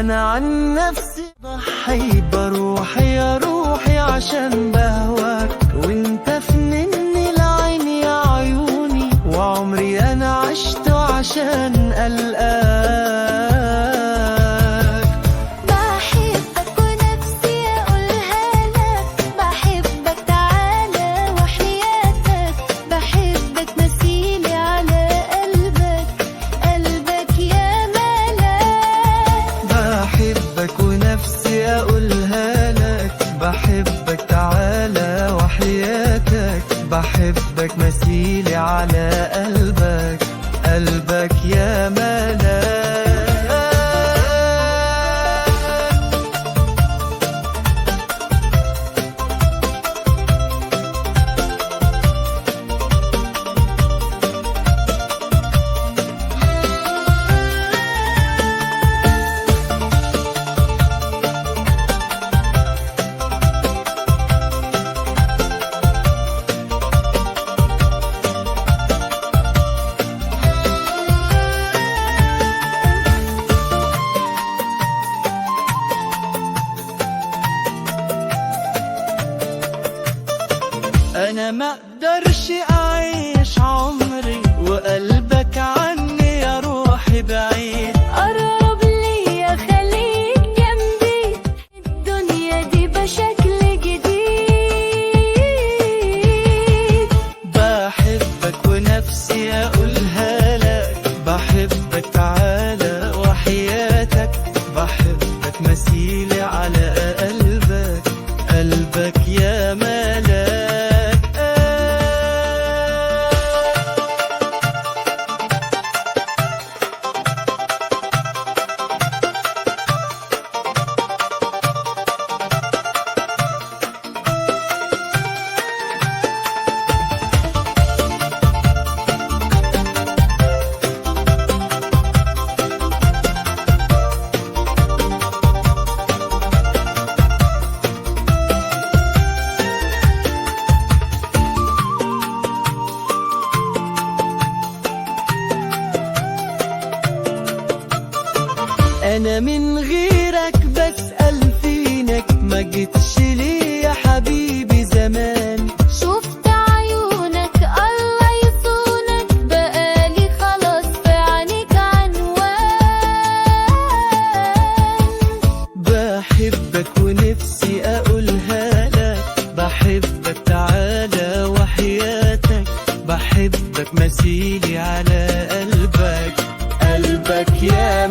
انا عن نفسي ضحي بروحي يا روحي عشان بهواك، وانت في مني العين يا عيوني، وعمري انا عشته عشان ألقاك. بحبك ونفسي اقولها لك، بحبك تعالى وحياتك، بحبك مثيلي على قلبك، قلبك يا ملاك. بحبك ونفسي اقولها لك، بحبك تعالى وحياتك، بحبك مثيلي على قلبك، قلبك يا ملاك. أنا ما أقدرش أعيش عمري وقلبك عني يا روحي بعيد. قرب ليا خليك جنبي، الدنيا دي بشكل جديد. بحبك ونفسي أقولها لك، بحبك تعالى وحياتك، بحبك مثيلي على قلبك، قلبك يا ملاك. أنا من غيرك بسأل فينك، ما جيتش ليه يا حبيبي زمان. شفت عيونك الله يصونك، بقالي خلاص في عينيك عنوان. بحبك ونفسي أقولها لك، بحبك تعالى وحياتك، بحبك مثيلي على قلبك، قلبك يا